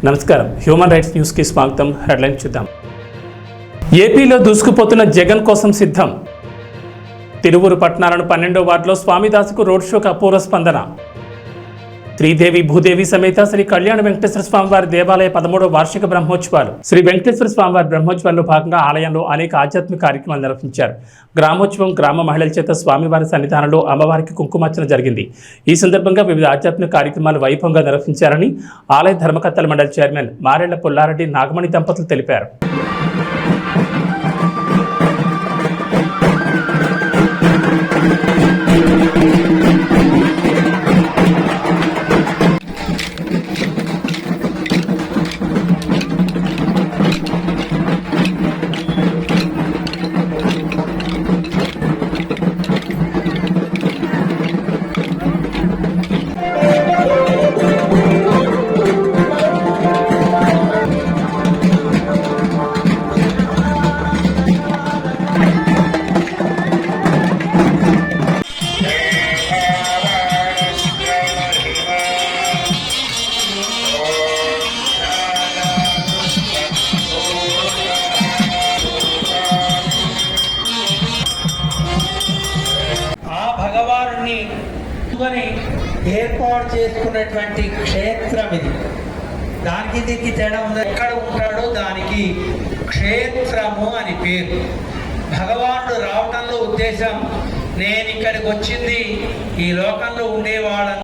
నమస్కారం, human rights news కి స్వాగతం. హెడ్లైన్ చూద్దాం. ఏపీలో దూసుకుపోతున్న జగన్ కోసం సిద్ధం. తిరువూరు పట్టణాలను 12వ వార్డులో స్వామిదాసుకు రోడ్ షోకు అపూర్వ స్పందన. శ్రీదేవి భూదేవి సమేత శ్రీ కళ్యాణ వెంకటేశ్వర స్వామివారి దేవాలయ 13వ వార్షిక బ్రహ్మోత్సవాలు. శ్రీ వెంకటేశ్వర స్వామివారి బ్రహ్మోత్సవాల్లో భాగంగా ఆలయంలో అనేక ఆధ్యాత్మిక కార్యక్రమాలు నిర్వహించారు. గ్రామోత్సవం గ్రామ మహిళల చేత స్వామివారి సన్నిధానంలో అమ్మవారికి కుంకుమార్చన జరిగింది. ఈ సందర్భంగా వివిధ ఆధ్యాత్మిక కార్యక్రమాలు వైభవంగా నిర్వహించారని ఆలయ ధర్మకర్తల మండలి చైర్మన్ మారెళ్ల పుల్లారెడ్డి నాగమణి దంపతులు తెలిపారు. ఏర్పాటు చేసుకున్నటువంటి క్షేత్రం ఇది. దానికి దీనికి తేడా ఉంది. ఎక్కడ ఉంటాడో దానికి క్షేత్రము అని పేరు. భగవానుడు రావటంలో ఉద్దేశం, నేను ఇక్కడికి వచ్చింది ఈ లోకంలో ఉండేవాళ్ళని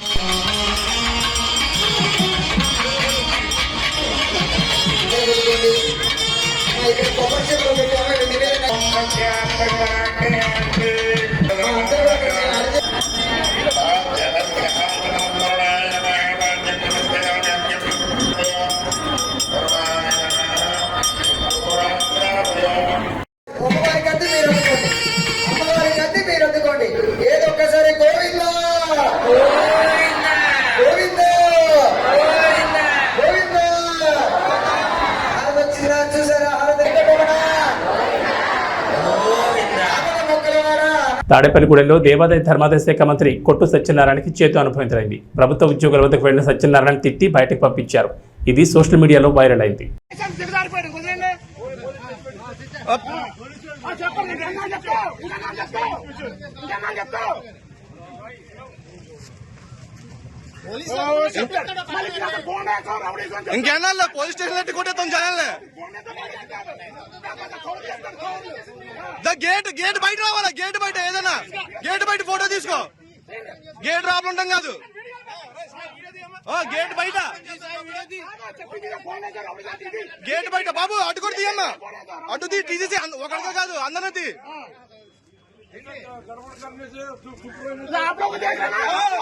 తాడేపల్లిగూడెంలో దేవాదాయ ధర్మాదాయ శాఖ మంత్రి కొట్టు సత్యనారాయణకి చేతు అనుభవించరైంది. ప్రభుత్వ ఉద్యోగుల వద్దకు వెళ్లిన సత్యనారాయణ తిట్టి బయటకు పంపించారు. ఇది సోషల్ మీడియాలో వైరల్ అయింది. ఇంకేనా పోలీస్ స్టేషన్ కొట్టేస్తాం జనాలే. గేట్ బయట రావాలా, గేట్ బయట ఏదైనా గేట్ బయట ఫోటో తీసుకో. గేట్ రాబడి ఉంటాం కాదు, గేట్ బయట గేట్ బయట. బాబు అటు కూడా తీయమ్మా, అటు తీసేసి ఒకరితో కాదు అందరూ తీ.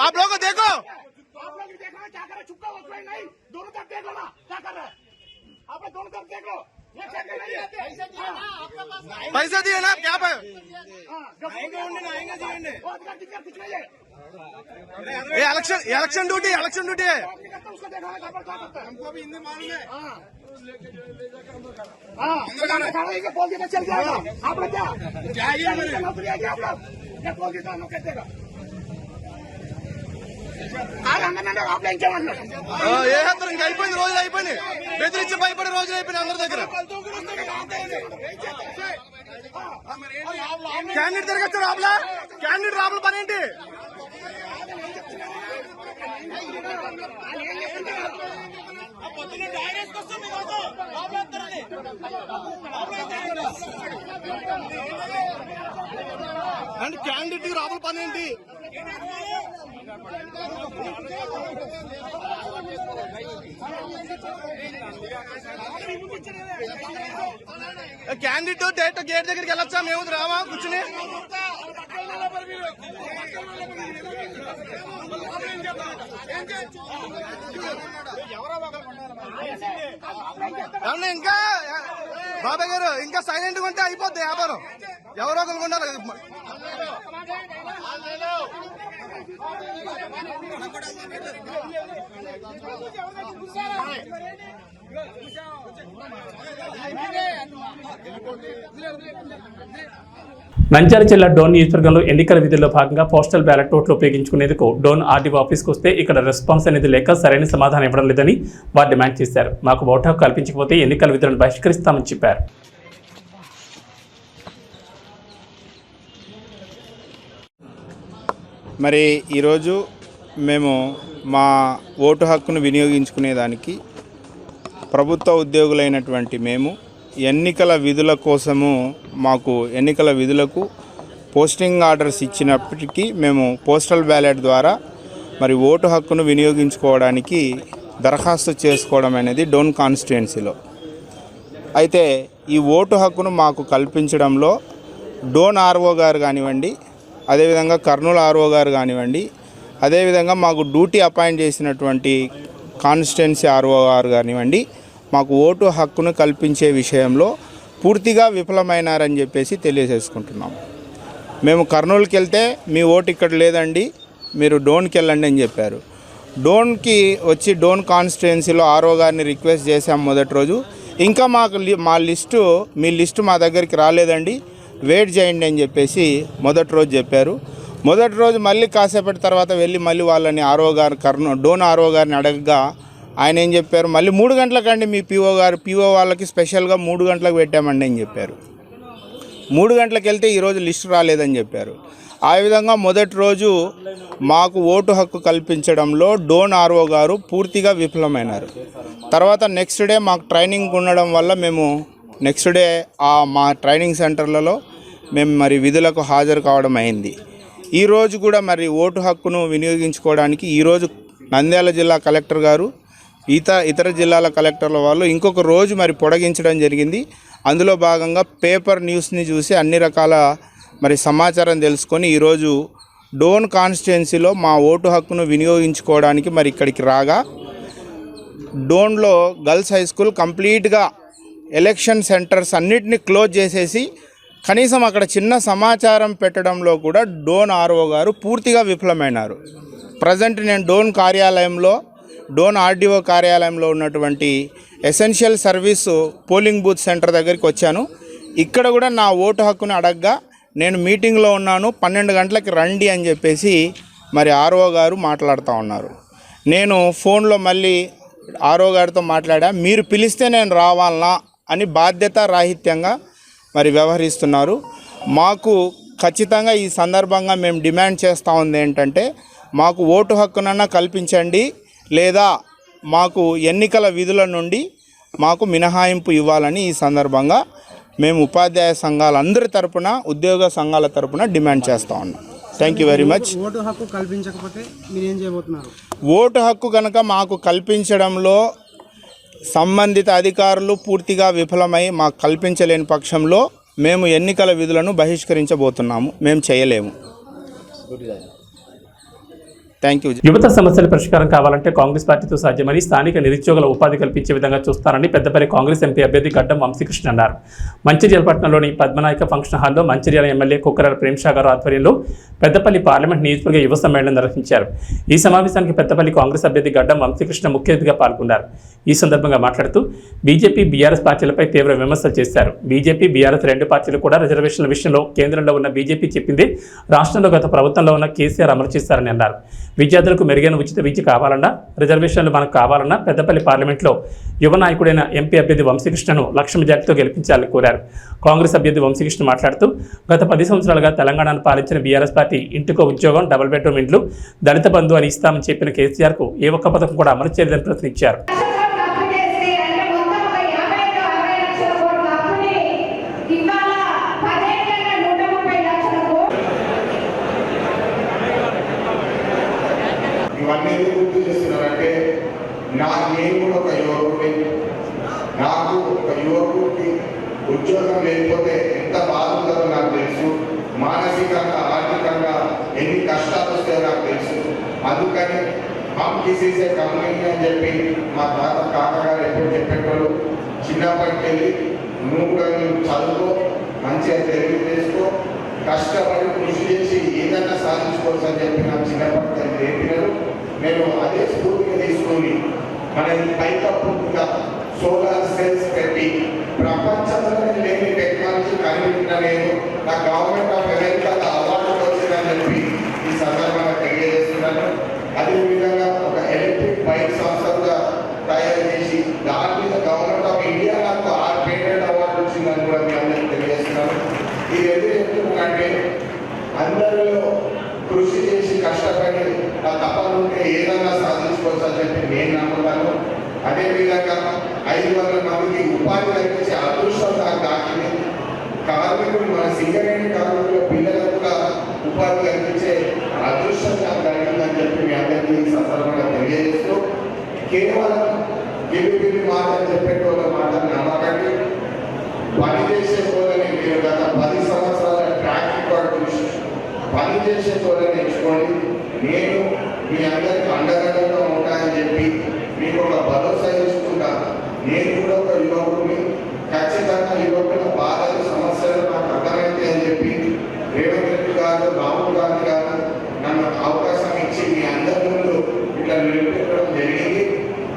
आप लोग देखो, पैसा दिए ना क्या पे इलेक्शन ड्यूटी है. हमको भी हिंदी मालूम है. चल जाएगा आप लोग क्या ఇంకా అయిపోయింది, రోజులు అయిపోయినాయి. బెదిరించి భయపడే రోజులు అయిపోయినాయి అందరి దగ్గర. క్యాండిడేట్ తిరగచ్చు రాబులా, క్యాండిడేట్ రాబుల పని ఏంటి? అండ్ క్యాండిడేట్ రాబుల పని ఏంటి? క్యాండిడేట్ డైరెక్ట్ గేట్ దగ్గరికి వెళ్ళొచ్చా? మేము రావా కూర్చుని? ఇంకా బాబాయ్ గారు ఇంకా సైలెంట్ గా ఉంటే అయిపోద్ది వ్యాపారం. ఎవరో ఒకరు ఉండాలి. నంద్యాల జిల్లా డోన్ నియోజకవర్గంలో ఎన్నికల విధుల్లో భాగంగా పోస్టల్ బ్యాలెట్ ఓట్లు ఉపయోగించుకునేందుకు డోన్ ఆర్డీఓ ఆఫీస్కి వస్తే ఇక్కడ రెస్పాన్స్ అనేది లేక సరైన సమాధానం ఇవ్వడం లేదని వారు డిమాండ్ చేశారు. మాకు ఓటు హక్కు కల్పించకపోతే ఎన్నికల విధులను బహిష్కరిస్తామని చెప్పారు. మరి ఈరోజు మేము మా ఓటు హక్కును వినియోగించుకునేదానికి ప్రభుత్వ ఉద్యోగులైనటువంటి మేము ఎన్నికల విధుల కోసము మాకు ఎన్నికల విధులకు పోస్టింగ్ ఆర్డర్స్ ఇచ్చినప్పటికీ మేము పోస్టల్ బ్యాలెట్ ద్వారా మరి ఓటు హక్కును వినియోగించుకోవడానికి దరఖాస్తు చేసుకోవడం అనేది డోన్ కాన్స్టిట్యుయెన్సీలో. అయితే ఈ ఓటు హక్కును మాకు కల్పించడంలో డోన్ ఆర్ఓ గారు కానివ్వండి, అదేవిధంగా కర్నూలు ఆర్ఓ గారు కానివ్వండి, అదేవిధంగా మాకు డ్యూటీ అపాయింట్ చేసినటువంటి కాన్స్టిట్యుయెన్సీ ఆర్ఓ గారు కానివ్వండి, మాకు ఓటు హక్కును కల్పించే విషయంలో పూర్తిగా విఫలమైనారని చెప్పేసి తెలియజేసుకుంటున్నాం. మేము కర్నూలుకి వెళ్తే మీ ఓటు ఇక్కడ లేదండి, మీరు డోన్కి వెళ్ళండి అని చెప్పారు. డోన్కి వచ్చి డోన్ కాన్స్టిట్యుయెన్సీలో ఆర్ఓ గారిని రిక్వెస్ట్ చేశాం మొదటి రోజు. ఇంకా మీ లిస్టు మా దగ్గరికి రాలేదండి, వెయిట్ చేయండి అని చెప్పేసి మొదటి రోజు చెప్పారు. మొదటి రోజు మళ్ళీ కాసేపటి తర్వాత వెళ్ళి మళ్ళీ వాళ్ళని డోన్ ఆర్ఓ గారిని అడగగా ఆయన ఏం చెప్పారు, మళ్ళీ 3 గంటలకండి మీ పీఓ వాళ్ళకి స్పెషల్గా 3 గంటలకు పెట్టామండి అని చెప్పారు. 3 గంటలకు వెళ్తే ఈరోజు లిస్టు రాలేదని చెప్పారు. ఆ విధంగా మొదటి రోజు మాకు ఓటు హక్కు కల్పించడంలో డోన్ ఆర్ఓ గారు పూర్తిగా విఫలమైనారు. తర్వాత నెక్స్ట్ డే మాకు ట్రైనింగ్ ఉండడం వల్ల మేము నెక్స్ట్ డే మా ట్రైనింగ్ సెంటర్లలో మేము మరి విధులకు హాజరు కావడం అయింది. ఈరోజు కూడా మరి ఓటు హక్కును వినియోగించుకోవడానికి ఈరోజు నంద్యాల జిల్లా కలెక్టర్ గారు ఇతర జిల్లాల కలెక్టర్ల వాళ్ళు ఇంకొక రోజు మరి పొడిగించడం జరిగింది. అందులో భాగంగా పేపర్ న్యూస్ని చూసి అన్ని రకాల మరి సమాచారం తెలుసుకొని ఈరోజు డోన్ కాన్స్టిట్యుయెన్సీలో మా ఓటు హక్కును వినియోగించుకోవడానికి మరి ఇక్కడికి రాగా డోన్లో గర్ల్స్ హై స్కూల్ కంప్లీట్గా ఎలక్షన్ సెంటర్స్ అన్నిటినీ క్లోజ్ చేసేసి కనీసం అక్కడ చిన్న సమాచారం పెట్టడంలో కూడా డోన్ ఆర్ఓ గారు పూర్తిగా విఫలమైనారు. ప్రజెంట్ నేను డోన్ ఆర్డీఓ కార్యాలయంలో ఉన్నటువంటి essential service polling booth centre దగ్గరికి వచ్చాను. ఇక్కడ కూడా నా ఓటు హక్కును అడగగా నేను మీటింగ్లో ఉన్నాను, 12 గంటలకి రండి అని చెప్పేసి మరి ఆర్ఓ గారు మాట్లాడుతూ ఉన్నారు. నేను ఫోన్లో మళ్ళీ ఆర్ఓ గారితో మాట్లాడా, మీరు పిలిస్తే నేను రావాలనా అని బాధ్యతారాహిత్యంగా మరి వ్యవహరిస్తున్నారు. మాకు ఖచ్చితంగా ఈ సందర్భంగా మేము డిమాండ్ చేస్తూ ఉంది ఏంటంటే, మాకు ఓటు హక్కునన్నా కల్పించండి, లేదా మాకు ఎన్నికల విధుల నుండి మాకు మినహాయింపు ఇవ్వాలని ఈ సందర్భంగా మేము ఉపాధ్యాయ సంఘాలందరి తరపున, ఉద్యోగ సంఘాల తరపున డిమాండ్ చేస్తూ ఉన్నాం. Thank you very much. Vote హక్కు కల్పించకపోతే మీరు ఏం చేయబోతున్నారు? ఓటు హక్కు కనుక మాకు కల్పించడంలో సంబంధిత అధికారులు పూర్తిగా విఫలమై మాకు కల్పించలేని పక్షంలో మేము ఎన్నికల విధులను బహిష్కరించబోతున్నాము. మేము చేయలేము. Thank you. యువత సమస్యల పరిష్కారం కావాలంటే కాంగ్రెస్ పార్టీతో సాధ్యమని స్థానిక నిరుద్యోగుల ఉపాధి కల్పించే విధంగా చూస్తారని పెద్దపల్లి కాంగ్రెస్ ఎంపీ అభ్యర్థి గడ్డం వంశీకృష్ణ అన్నారు. మంచిర్యాల పట్టణంలోని పద్మనాయక ఫంక్షన్ హాల్లో మంచిర్యాల ఎమ్మెల్యే కుక్కరాల ప్రేమ్షా గారు ఆధ్వర్యంలో పెద్దపల్లి పార్లమెంట్ నియోజకవర్గ యువ సమ్మేళనం నిర్వహించారు. ఈ సమావేశానికి పెద్దపల్లి కాంగ్రెస్ అభ్యర్థి గడ్డం వంశీకృష్ణ ముఖ్య అతిథిగా పాల్గొన్నారు. ఈ సందర్భంగా మాట్లాడుతూ బీజేపీ బీఆర్ఎస్ పార్టీలపై తీవ్ర విమర్శలు చేశారు. బీజేపీ బీఆర్ఎస్ రెండు పార్టీలు కూడా రిజర్వేషన్ల విషయంలో కేంద్రంలో ఉన్న బీజేపీ చెప్పిందే రాష్ట్రంలో గత ప్రభుత్వంలో ఉన్న కేసీఆర్ అమలు చేశారని అన్నారు. విద్యార్థులకు మెరుగైన ఉచిత విద్య కావాలన్నా, రిజర్వేషన్లు మనకు కావాలన్నా పెద్దపల్లి పార్లమెంట్లో యువ నాయకుడైన ఎంపీ అభ్యర్థి వంశీకృష్ణను లక్ష మెజార్టీతో గెలిపించాలని కోరారు. కాంగ్రెస్ అభ్యర్థి వంశీకృష్ణ మాట్లాడుతూ గత 10 సంవత్సరాలుగా తెలంగాణను పాలించిన బీఆర్ఎస్ పార్టీ ఇంటికో ఉద్యోగం, డబుల్ బెడ్రూమ్ ఇండ్లు, దళిత బంధు అని ఇస్తామని చెప్పిన కేసీఆర్కు ఏ ఒక్క పథకం కూడా అమలు చేయలేదని ప్రశ్నించారు. ఇవన్నీ గుర్తు చేస్తున్నారంటే నేను కూడా ఒక యువకుడిని. నాకు ఒక యువకుడికి ఉద్యోగం లేకపోతే ఎంత బాధ ఉంటుందో నాకు తెలుసు. మానసికంగా, ఆర్థికంగా ఎన్ని కష్టాలు వస్తాయో నాకు తెలుసు. అందుకని కిసీసే కంపెనీ అని చెప్పి మా కాకగారు ఎప్పుడు చెప్పేటోళ్ళు, చిన్నప్పటికి వెళ్ళి నువ్వు కూడా చదువుకో, మంచిగా తెలివి చేసుకో, కష్టపడి కృషి చేసి ఏదన్నా సాధించుకోవచ్చు అని చెప్పి నాకు చిన్నప్పటి నేర్పినారు. నేను అదే స్ఫూర్తిగా తీసుకుని మన పైకప్పుగా సోలార్ సెల్స్ పెట్టి ప్రపంచ ప్రపంచంలో లేని టెక్నాలజీ కనిపించలేదు. నా గవర్నమెంట్ ఆఫ్ అమెరికా అవార్డు వచ్చిందని చెప్పి ఈ సందర్భంగా తెలియజేస్తున్నాను. అదేవిధంగా ఒక ఎలక్ట్రిక్ బైక్ సంస్థగా తయారు చేసి దాని మీద గవర్నమెంట్ ఆఫ్ ఇండియా నాకు 6 పేటెంట్ అవార్డు వచ్చిందని కూడా మీ అందరికీ తెలియజేస్తున్నాను. ఇది ఎందుకు చెప్తున్నానంటే అందరిలో కృషి చేసి కష్టపడి నా తపన ఉంటే ఏదైనా సాధించుకోవచ్చు అని చెప్పి నేను నమ్ముతాను. అదేవిధంగా 500 మందికి ఉపాధి కల్పించే అదృష్టం నాకు దాకింది. కార్మికులు మన సింగరేణి కార్మికుల పిల్లలకు కూడా ఉపాధి కల్పించే అదృష్టం నాకు కలిగిందని చెప్పి మీ అందరికీ ఈ సందర్భంగా తెలియజేస్తూ, కేవలం గిల్లి మాటలు చెప్పేటోళ్ళ మాటలు నమ్మకండి. పనిచేసే వాళ్ళని మీరు గత 10 సంవత్సరాల ట్రాక్ రికార్డు చూసి పనిచేసే వాళ్ళని ఎంచుకోండి. నేను మీ అందరికి అండదండగా ఉంటానని చెప్పి మీకు ఒక భరోసా ఇస్తుంటా. నేను కూడా ఒక యువకుడిని, ఖచ్చితంగా యువకుల బాధలు సమస్యలు నాకు అర్థమైతే అని చెప్పి రేవంత్ రెడ్డి గారు, రాహుల్ గాంధీ గారు నన్ను అవకాశం ఇచ్చి మీ అందరి ముందు ఇట్లా నిలబెట్టడం జరిగింది.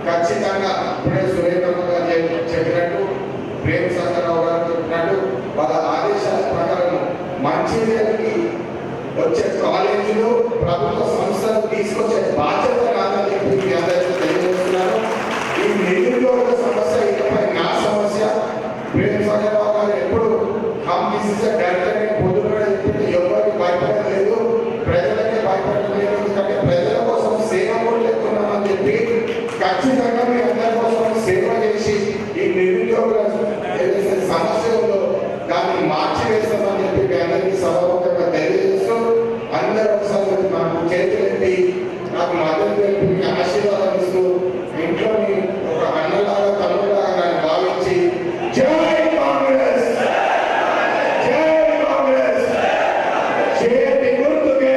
ఖచ్చితంగా ఇప్పుడే సురేంద్రమ్మ గారు చెప్పినట్టు, ప్రేమ్ సంగరావు గారు చెప్పినట్టు వాళ్ళ ఆదేశాల ప్రకారం మంచిర్యాలకి వచ్చే కాలేజీలు ప్రభుత్వ సంస్థలు తీసుకొచ్చే బాధ్యత నాదని చెప్పి మీ అందరికీ తెలియజేస్తున్నాను. ఈ నిరుద్యోగ సమస్య ఇకపై నా సమస్య. ప్రేమ్ సంగరావు గారు ఎప్పుడు డైరెక్టర్ని పొద్దున చెప్పి ఎవరికి భయపడలేదు, ప్రజలకే భయపడలేదు. ఎందుకంటే ప్రజల కోసం సేవ కూడా లేకున్నామని చెప్పి ఖచ్చితంగా మీ అందరి కోసం సేవ చేసి ఈ నిరుద్యోగుల ఏదైతే సమస్య ఉందో దాన్ని మార్చి వేస్తామని చెప్పి మీ అందరికీ సభాముఖంగా తెలియజేస్తూ, అందరూ ఒకసారి నాకు చేతులెత్తి నాకు మద్దతు తెలిపి మీ ఆశీర్వాదం ఇస్తూ ఇంట్లో ఒక అన్నలాగా తమ్ములాగా నన్ను భావించి జై కాంగ్రెస్, జై కాంగ్రెస్, చేతి గుర్తుకే.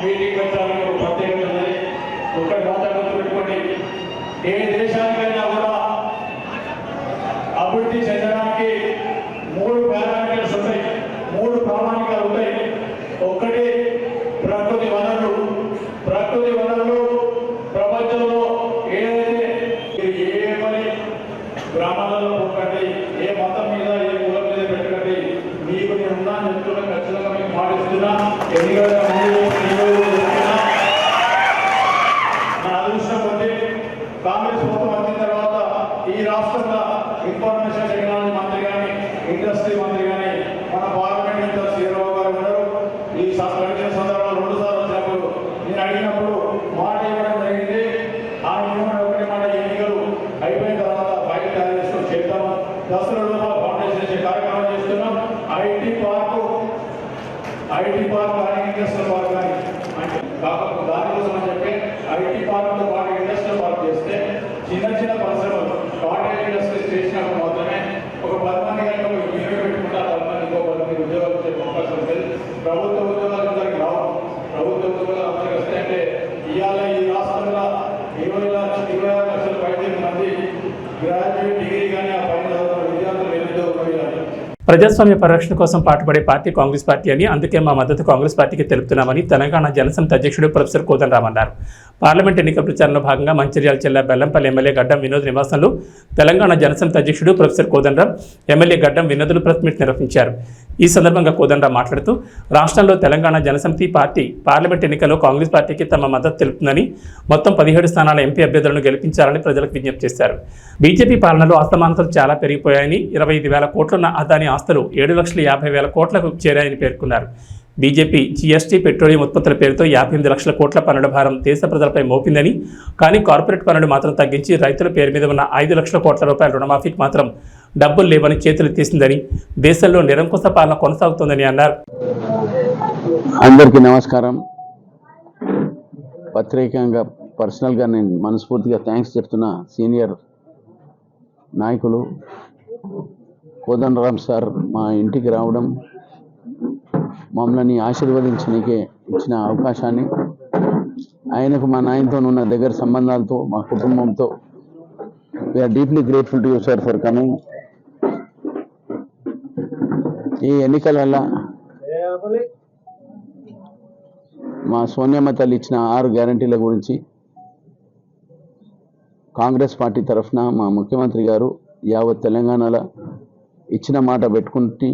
మీటింగ్ పెట్టాలని ప్రత్యేకత ఒక వాతావరణం పెట్టుకోండి. ఏ దేశానికైనా కూడా అభివృద్ధి చెందడానికి 3 పారామీటర్స్ ఉంటాయి, 3 ప్రామాణికాలు ఉంటాయి. ఒక్కటి ప్రకృతి వనరులు. ప్రకృతి వనరులు ప్రపంచంలో ఏదైతే ఏ పని గ్రామాలలో పోకండి, ఏ మతం మీద ఏ కులం మీద పెట్టకండి. మీకు నేను ఉన్నాను చెప్తున్నా, ఖచ్చితంగా మీకు పాటిస్తున్నా. ఎన్నికల మన అదృష్టం కొద్ది కాంగ్రెస్ ప్రభుత్వం వచ్చిన తర్వాత ఈ రాష్ట్రంలో ఇన్ఫర్మేషన్ టెక్నాలజీ మంత్రి కానీ, ఇండస్ట్రీ మంత్రి కానీ, మన పార్లమెంట్ మెంబర్ శ్రీరావు గారు ఉన్నారు. ఈ గడిచిన సందర్భంలో 2 సార్లు వచ్చినప్పుడు నేను అడిగినప్పుడు మాట ఇవ్వడం జరిగింది. ఆయన ఇవ్వడం ఒకటి మాట, ఎన్నికలు అయిపోయిన తర్వాత ఫైల్ తయారు చేసుకొని చేద్దాం, దసరా ఫౌండేషన్ చేసే కార్యక్రమం చేస్తున్నాం. ఐటీ పార్క్ కానీ ఇండస్ట్రియల్ పార్క్ కానీ అంటే కాకపోతే దానికోసం అని చెప్పి ఐటీ పార్క్తో పాటు ఇండస్ట్రియల్ పార్క్ చేస్తే చిన్న పరిశ్రమలు కాటేజ్ ఇండస్ట్రీస్ చేసినప్పుడు మాత్రమే ఒక 10 మంది కనుక ఇల్లు పెట్టుకుంటారు, 10 మంది ఇంకో 10 మంది ఉద్యోగాలు వచ్చే అవకాశం ఉంటుంది. ప్రభుత్వ ఉద్యోగాలు అందరికి రావు. ప్రభుత్వ ఉద్యోగాలు అందరికి వస్తాయంటే ఇవాళ ఈ రాష్ట్రంలో 26 లక్షల పైన మంది గ్రాడ్యుయేట్ డిగ్రీ కానీ ఆ పైన చదువుతున్న విద్యార్థులు నిరుద్యోగులు. ప్రజాస్వామ్య పరిరక్షణ కోసం పాటుపడే పార్టీ కాంగ్రెస్ పార్టీ అని, అందుకే మా మద్దతు కాంగ్రెస్ పార్టీకి తెలుపుతున్నామని తెలంగాణ జనసమితి అధ్యక్షుడు ప్రొఫెసర్ కోదండరామ్ అన్నారు. పార్లమెంట్ ఎన్నికల ప్రచారంలో భాగంగా మంచిర్యాల జిల్లా బెల్లంపల్లి ఎమ్మెల్యే గడ్డం వినోద్ నివాసంలో తెలంగాణ జనసమితి అధ్యక్షుడు ప్రొఫెసర్ కోదండరామ్, ఎమ్మెల్యే గడ్డం వినోదులు ప్రెస్ మీట్ నిర్వహించారు. ఈ సందర్భంగా కోదండరామ్ మాట్లాడుతూ, రాష్ట్రంలో తెలంగాణ జనసమితి పార్టీ పార్లమెంట్ ఎన్నికల్లో కాంగ్రెస్ పార్టీకి తమ మద్దతు తెలుపుతుందని, మొత్తం 17 స్థానాల ఎంపీ అభ్యర్థులను గెలిపించాలని ప్రజలకు విజ్ఞప్తి చేశారు. బీజేపీ పాలనలో అసమానతలు చాలా పెరిగిపోయాయని, 25,000 కోట్లున్న అదాని ఆస్తులు 7,50,000 కోట్లకు చేరాయని పేర్కొన్నారు. బీజేపీ జీఎస్టీ పెట్రోలియం ఉత్పత్తుల పేరుతో 58 లక్షల కోట్ల పన్నుల భారం దేశ ప్రజలపై మోపిందని, కానీ కార్పొరేట్ పన్నులు మాత్రం తగ్గించి రైతుల పేరు మీద ఉన్న 5 లక్షల కోట్ల రూపాయల రుణమాఫీకి మాత్రం డబ్బులు లేవని చేతులు తీసిందని, దేశంలో నిరంకుశ పాలన కొనసాగుతోందని అన్నారు. అందరికీ నమస్కారం. ప్రత్యేకంగా పర్సనల్గా నేను మనస్ఫూర్తిగా థ్యాంక్స్ చెప్తున్నా సీనియర్ నాయకులు కోదండరామ్ సార్ మా ఇంటికి రావడం, మమ్మల్ని ఆశీర్వదించడానికి ఇచ్చిన అవకాశాన్ని, ఆయనకు మా నాయనతో ఉన్న దగ్గర సంబంధాలతో మా కుటుంబంతో we are deeply grateful to you sir for coming. ఈ ఎన్నికల వల్ల మా సోనియమ్మ తల్లి ఇచ్చిన 6 గ్యారంటీల గురించి కాంగ్రెస్ పార్టీ తరఫున మా ముఖ్యమంత్రి గారు యావత్ తెలంగాణలో ఇచ్చిన మాట పెట్టుకుంటే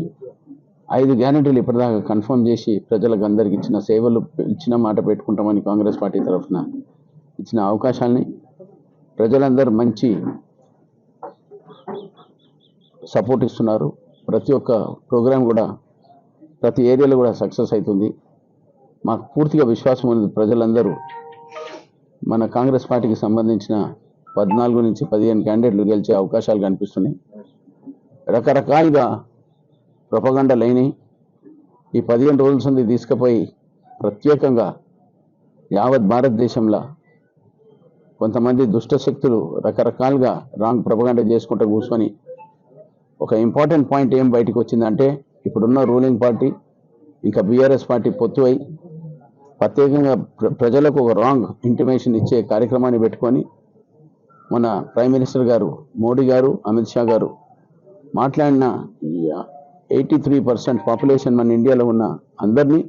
5 గ్యారెంటీలు ఇప్పటిదాకా కన్ఫర్మ్ చేసి ప్రజలకు అందరికి ఇచ్చిన సేవలు ఇచ్చిన మాట పెట్టుకుంటామని కాంగ్రెస్ పార్టీ తరఫున ఇచ్చిన అవకాశాన్ని ప్రజలందరూ మంచి సపోర్ట్ ఇస్తున్నారు. ప్రతి ఒక్క ప్రోగ్రాం కూడా ప్రతి ఏరియాలో కూడా సక్సెస్ అవుతుంది. మాకు పూర్తిగా విశ్వాసం ఉంది. ప్రజలందరూ మన కాంగ్రెస్ పార్టీకి సంబంధించిన 14 నుంచి 15 క్యాండిడేట్లు గెలిచే అవకాశాలు కనిపిస్తున్నాయి. రకరకాలుగా ప్రొపగండాలు అయినాయి. ఈ 15 రోజుల నుండి తీసుకుపోయి ప్రత్యేకంగా యావత్ భారతదేశంలో కొంతమంది దుష్ట శక్తులు రకరకాలుగా రాంగ్ ప్రొపగండా చేసుకుంటూ కూర్చొని ఒక ఇంపార్టెంట్ పాయింట్ ఏం బయటకు వచ్చిందంటే ఇప్పుడున్న రూలింగ్ పార్టీ ఇంకా బీఆర్ఎస్ పార్టీ పొత్తు అయి ప్రత్యేకంగా ప్రజలకు ఒక రాంగ్ ఇంటిమేషన్ ఇచ్చే కార్యక్రమాన్ని పెట్టుకొని మన ప్రైమ్ మినిస్టర్ గారు మోడీ గారు అమిత్ షా గారు మాట్లాడిన 83% పాపులేషన్ మన ఇండియాలో ఉన్న అందరినీ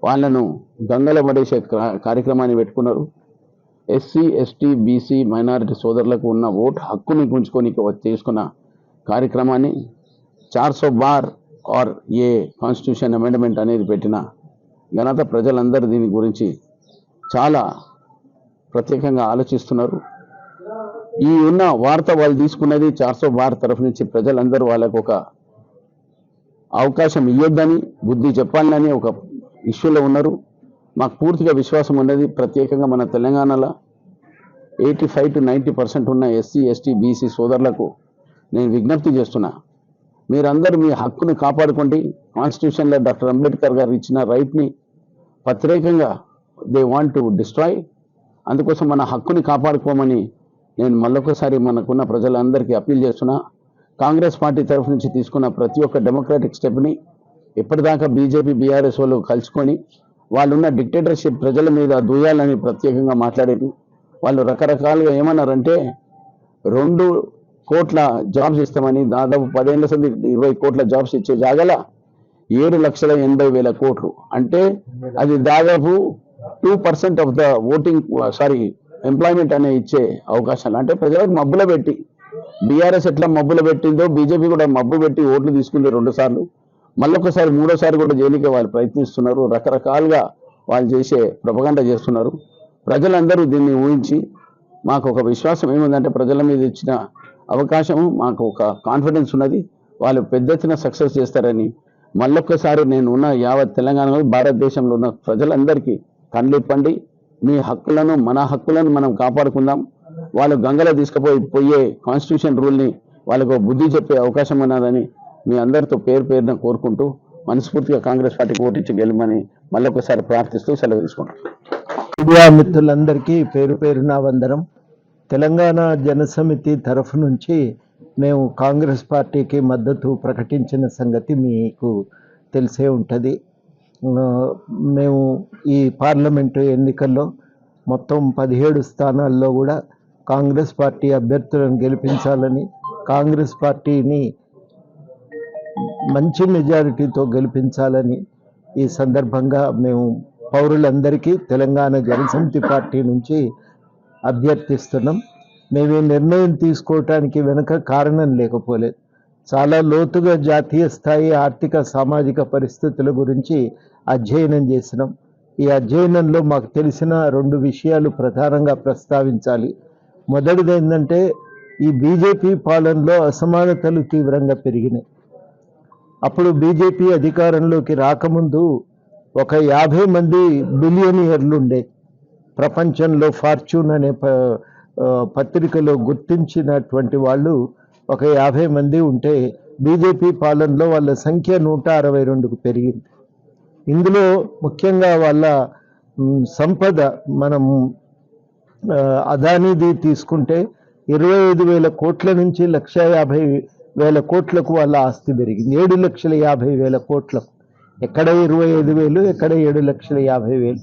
వాళ్ళను గంగలో పడేసే కార్యక్రమాన్ని పెట్టుకున్నారు. ఎస్సీ ఎస్టీ బీసీ మైనారిటీ సోదరులకు ఉన్న ఓటు హక్కుని గుంజుకొని చేసుకున్న కార్యక్రమాన్ని 400 బార్ ఆర్ ఏ కాన్స్టిట్యూషన్ అమెండ్మెంట్ అనేది పెట్టిన ఘనత ప్రజలందరూ దీని గురించి చాలా ప్రత్యేకంగా ఆలోచిస్తున్నారు. ఈ ఉన్న వార్త వాళ్ళు తీసుకున్నది 400 బార్ తరఫు నుంచి ప్రజలందరూ వాళ్ళకు ఒక అవకాశం ఇవ్వద్దని బుద్ధి చెప్పాలని ఒక ఇష్యూలో ఉన్నారు. మాకు పూర్తిగా విశ్వాసం ఉన్నది. ప్రత్యేకంగా మన తెలంగాణలో 85 to 90% ఉన్న ఎస్సీ ఎస్టీ బీసీ సోదరులకు నేను విజ్ఞప్తి చేస్తున్నా, మీరందరూ మీ హక్కుని కాపాడుకోండి. కాన్స్టిట్యూషన్లో డాక్టర్ అంబేద్కర్ గారు ఇచ్చిన రైట్ని ప్రత్యేకంగా దే వాంట్ టు డిస్ట్రాయ్. అందుకోసం మన హక్కుని కాపాడుకోమని నేను మళ్ళొకసారి మనకున్న ప్రజలందరికీ అప్పీల్ చేస్తున్నా. కాంగ్రెస్ పార్టీ తరఫు నుంచి తీసుకున్న ప్రతి ఒక్క డెమోక్రాటిక్ స్టెప్ని ఇప్పటిదాకా బీజేపీ బీఆర్ఎస్ వాళ్ళు కలుసుకొని వాళ్ళున్న డిక్టేటర్షిప్ ప్రజల మీద దూయాలని ప్రత్యేకంగా మాట్లాడారు. వాళ్ళు రకరకాలుగా ఏమన్నారంటే 2 కోట్ల జాబ్స్ ఇస్తామని, దాదాపు 10 ఏళ్ల సంది 20 కోట్ల జాబ్స్ ఇచ్చే జాగల 7,80,000 కోట్లు అంటే అది దాదాపు 2% ఆఫ్ ద ఓటింగ్ ఎంప్లాయ్మెంట్ అనే ఇచ్చే అవకాశాలు. అంటే ప్రజలకు మబ్బులో పెట్టి బీఆర్ఎస్ ఎట్లా మబ్బులో పెట్టిందో బీజేపీ కూడా మబ్బు పెట్టి ఓట్లు తీసుకుంది 2 సార్లు, మళ్ళొకసారి 3వ సారి కూడా జైలుకే వాళ్ళు ప్రయత్నిస్తున్నారు. రకరకాలుగా వాళ్ళు చేసే ప్రొపగండా చేస్తున్నారు. ప్రజలందరూ దీన్ని ఊహించి మాకు ఒక విశ్వాసం ఏముందంటే ప్రజల మీద ఇచ్చిన అవకాశం మాకు ఒక కాన్ఫిడెన్స్ ఉన్నది. వాళ్ళు పెద్ద ఎత్తున సక్సెస్ చేస్తారని మళ్ళొక్కసారి నేను ఉన్న యావత్ తెలంగాణలో భారతదేశంలో ఉన్న ప్రజలందరికీ కళ్ళిప్పండి. మీ హక్కులను మన హక్కులను మనం కాపాడుకుందాం. వాళ్ళు గంగలో తీసుకుపోయే కాన్స్టిట్యూషన్ రూల్ని వాళ్ళకు బుద్ధి చెప్పే అవకాశం ఉన్నదని మీ అందరితో పేరున కోరుకుంటూ మనస్ఫూర్తిగా కాంగ్రెస్ పార్టీకి ఓటించి గెలమని మళ్ళొకసారి ప్రార్థిస్తూ సెలవు తీసుకుంటాం. మీడియా మిత్రులందరికీ పేరున వందనం. తెలంగాణ జనసమితి తరఫు నుంచి మేము కాంగ్రెస్ పార్టీకి మద్దతు ప్రకటించిన సంగతి మీకు తెలిసే ఉంటుంది. మేము ఈ పార్లమెంటు ఎన్నికల్లో మొత్తం 17 స్థానాల్లో కూడా కాంగ్రెస్ పార్టీ అభ్యర్థులను గెలిపించాలని, కాంగ్రెస్ పార్టీని మంచి మెజారిటీతో గెలిపించాలని ఈ సందర్భంగా మేము పౌరులందరికీ తెలంగాణ జనసమితి పార్టీ నుంచి అభ్యర్థిస్తున్నాం. మేము ఈ నిర్ణయం తీసుకోవటానికి వెనుక కారణం లేకపోలేదు. చాలా లోతుగా జాతీయ స్థాయి ఆర్థిక సామాజిక పరిస్థితుల గురించి అధ్యయనం చేసినాం. ఈ అధ్యయనంలో మాకు తెలిసిన 2 విషయాలు ప్రధానంగా ప్రస్తావించాలి. మొదటిది ఏంటంటే ఈ బీజేపీ పాలనలో అసమానతలు తీవ్రంగా పెరిగినాయి. అప్పుడు బీజేపీ అధికారంలోకి రాకముందు ఒక 50 మంది బిలియనియర్లు ఉండే. ప్రపంచంలో ఫార్చ్యూన్ అనే పత్రికలో గుర్తించినటువంటి వాళ్ళు ఒక 50 మంది ఉంటే బీజేపీ పాలనలో వాళ్ళ సంఖ్య 162కు పెరిగింది. ఇందులో ముఖ్యంగా వాళ్ళ సంపద మనం అదానీది తీసుకుంటే 25,000 కోట్ల నుంచి 1,50,000 కోట్లకు వాళ్ళ ఆస్తి పెరిగింది. 7,50,000 కోట్లకు. ఎక్కడ 25,000, ఎక్కడ 7,50,000.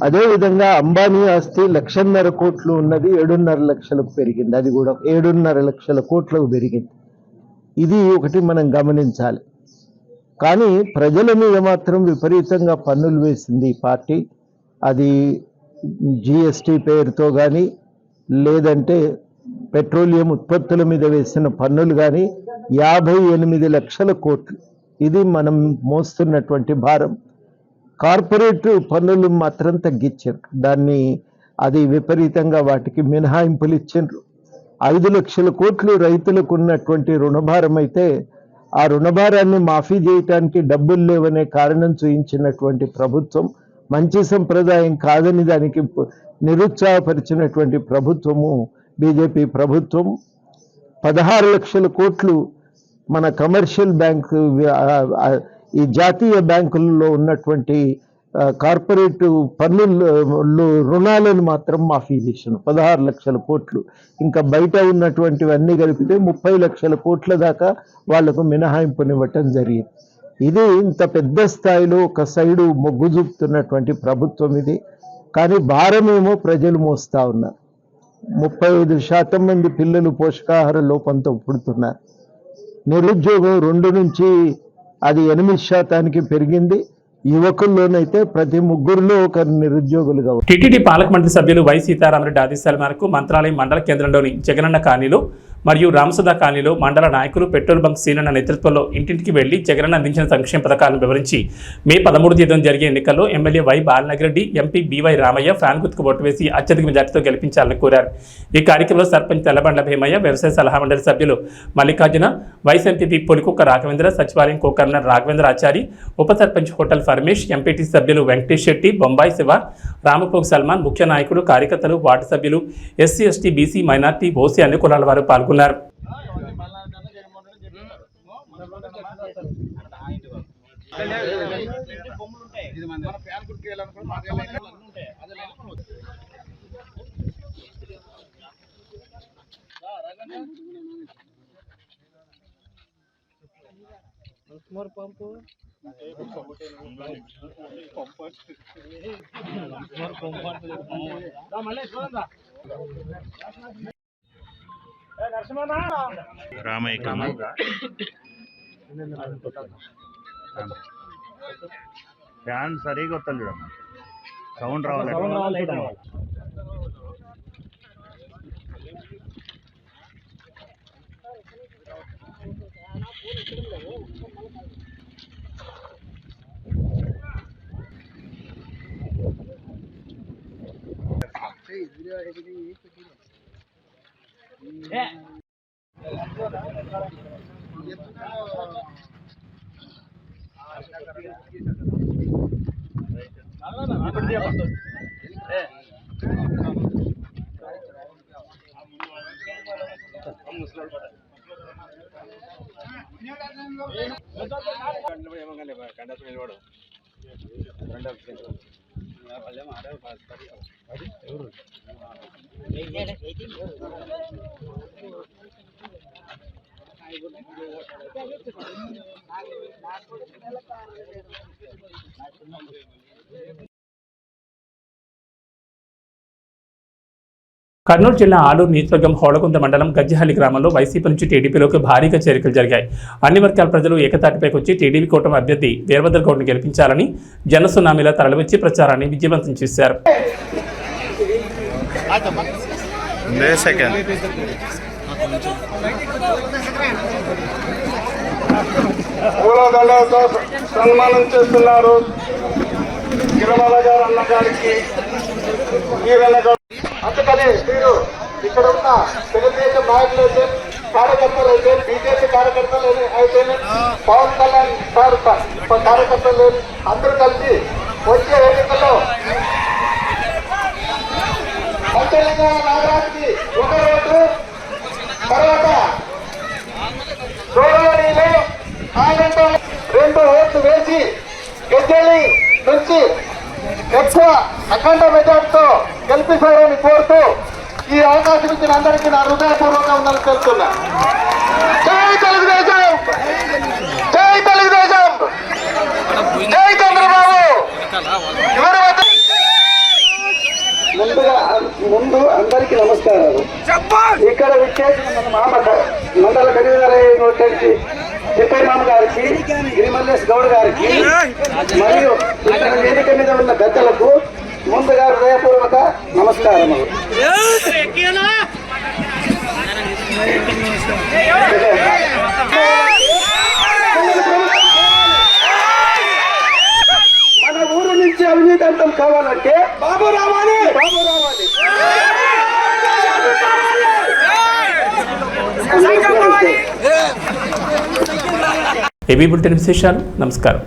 అదేవిధంగా అంబానీ ఆస్తి 1,50,000 కోట్లు ఉన్నది 7.5 లక్షలకు పెరిగింది. అది కూడా 7.5 లక్షల కోట్లకు పెరిగింది. ఇది ఒకటి మనం గమనించాలి. కానీ ప్రజల మీద మాత్రం విపరీతంగా పన్నులు వేసింది ఈ పార్టీ. అది జిఎస్టీ పేరుతో కానీ లేదంటే పెట్రోలియం ఉత్పత్తుల మీద వేసిన పన్నులు కానీ 58 లక్షల కోట్లు. ఇది మనం మోస్తున్నటువంటి భారం. కార్పొరేట్ పన్నులు మాత్రం తగ్గించారు, అది విపరీతంగా వాటికి మినహాయింపులు ఇచ్చారు. 5 లక్షల కోట్లు రైతులకు ఉన్నటువంటి రుణభారం అయితే ఆ రుణభారాన్ని మాఫీ చేయటానికి డబ్బులు లేవనే కారణం చూయించినటువంటి ప్రభుత్వం, మంచి సంప్రదాయం కాదని దానికి నిరుత్సాహపరిచినటువంటి ప్రభుత్వము బీజేపీ ప్రభుత్వం. 16 లక్షల కోట్లు మన కమర్షియల్ బ్యాంకు, ఈ జాతీయ బ్యాంకులలో ఉన్నటువంటి కార్పొరేట్ పన్నులు రుణాలను మాత్రం మాఫీ చేసిన 16 లక్షల కోట్లు. ఇంకా బయట ఉన్నటువంటివన్నీ కలిపితే 30 లక్షల కోట్ల దాకా వాళ్లకు మినహాయింపునివ్వటం జరిగింది. ఇది ఇంత పెద్ద స్థాయిలో ఒక సైడు మొగ్గు చూపుతున్నటువంటి ప్రభుత్వం ఇది. కానీ భారమేమో ప్రజలు మోస్తా ఉన్నారు. 35% మంది పిల్లలు పోషకాహార లోపంతో పుడుతున్నారు. నిరుద్యోగం 2 నుంచి అది 8% పెరిగింది. యువకుల్లోనైతే ప్రతి 3 ఒకరు నిరుద్యోగులుగా. టీటీడీ పాలక మండలి సభ్యులు వై సీతారామరెడ్డి ఆదేశాల మేరకు మంత్రాలయం మండల కేంద్రంలోని జగనన్న కాలనీలో మరియు రామసుధా కాలనీలో మండల నాయకులు పెట్రోల్ బంక్ సీనన్న నేతృత్వంలో ఇంటింటికి వెళ్లి జగనన్న అందించిన సంక్షేమ పథకాలను వివరించి మే 13 తేదీన జరిగే ఎన్నికల్లో MLA Y Balanagireddy, MP B Y Ramaiah fan గుర్తుకు ఓటు వేసి అత్యధిక మెజార్టీతో గెలిపించాలని కోరారు. ఈ కార్యక్రమంలో సర్పంచ్ తెల్లబండ్ల భీమయ్య, వ్యవసాయ సలహా మండలి సభ్యులు మల్లికార్జున, వైస్ ఎంపీపీ పొలికుక్క రాఘవేంద్ర, సచివాలయం కో కన్వీనర్ రాఘవేంద్ర ఆచారి, ఉప సర్పంచ్ హోటల్ ఫర్మేష్, ఎంపీటీ సభ్యులు వెంకటేష్ శెట్టి, బొంబాయి శివ, రామపోగు సల్మాన్, ముఖ్య నాయకులు, కార్యకర్తలు, వార్డు సభ్యులు, SC, ST, BC, minority, OC అన్ని కులాల వారు పాల్గొన్నారు. ఫ్యాన్ సరిగా వస్తుంది చూడమ్మా, సౌండ్ రావాలి. కర్నూలు జిల్లా ఆలూరు నియోజకవర్గం హోళగుంద మండలం గజ్జిహల్లి గ్రామంలో వైసీపీ నుంచి టీడీపీలోకి భారీగా చేరికలు జరిగాయి. అన్ని వర్గాల ప్రజలు ఏకతాటిపైకి వచ్చి టీడీపీ కూటమి అభ్యర్థి వీరభద్ర గౌడ్ని గెలిపించాలని జనసునామీలో తరలివచ్చి ప్రచారాన్ని విజయవంతం చేశారు. సన్మానం చేస్తున్నారు గిరిమల గారు అన్నగారికి. అందుకని మీరు ఇక్కడ ఉన్న తెలుగుదేశం నాయకులు అయితే, కార్యకర్తలు అయితే, బీజేపీ కార్యకర్తలు అయితే, పవన్ కళ్యాణ్ సార్ కార్యకర్తలు అందరూ కలిసి వచ్చే ఎన్నికల్లో పంచలింగం నాగరాజుకి 1 ఓటు, తర్వాత గౌరవనీయులు ఆయనతో 2 ఓట్లు వేసి గజ్జెల్లి నుంచి ఎక్కువ అఖండ మెజార్టీతో గెలిపిస్తారని కోరుతూ ఈ అవకాశం ఇచ్చిన అందరికీ నా హృదయపూర్వక ఉందని తెలుస్తున్నా. జై తెలుగుదేశం, జై తెలుగుదేశం, జై చంద్రబాబు. ముందు అందరికీ నమస్కారాలు. ఇక్కడ విచ్చేసిన మండల కన్వీనర్ వచ్చేసి తిప్పేమామ గారికి, గిరిమల్లేష్ గౌడ్ గారికి మరియు ఇక్కడ వేదిక మీద ఉన్న పెద్దలకు ముందుగా హృదయపూర్వక నమస్కారములు. ఏబీ బులెటిన్ విశేషాలు. నమస్కారం.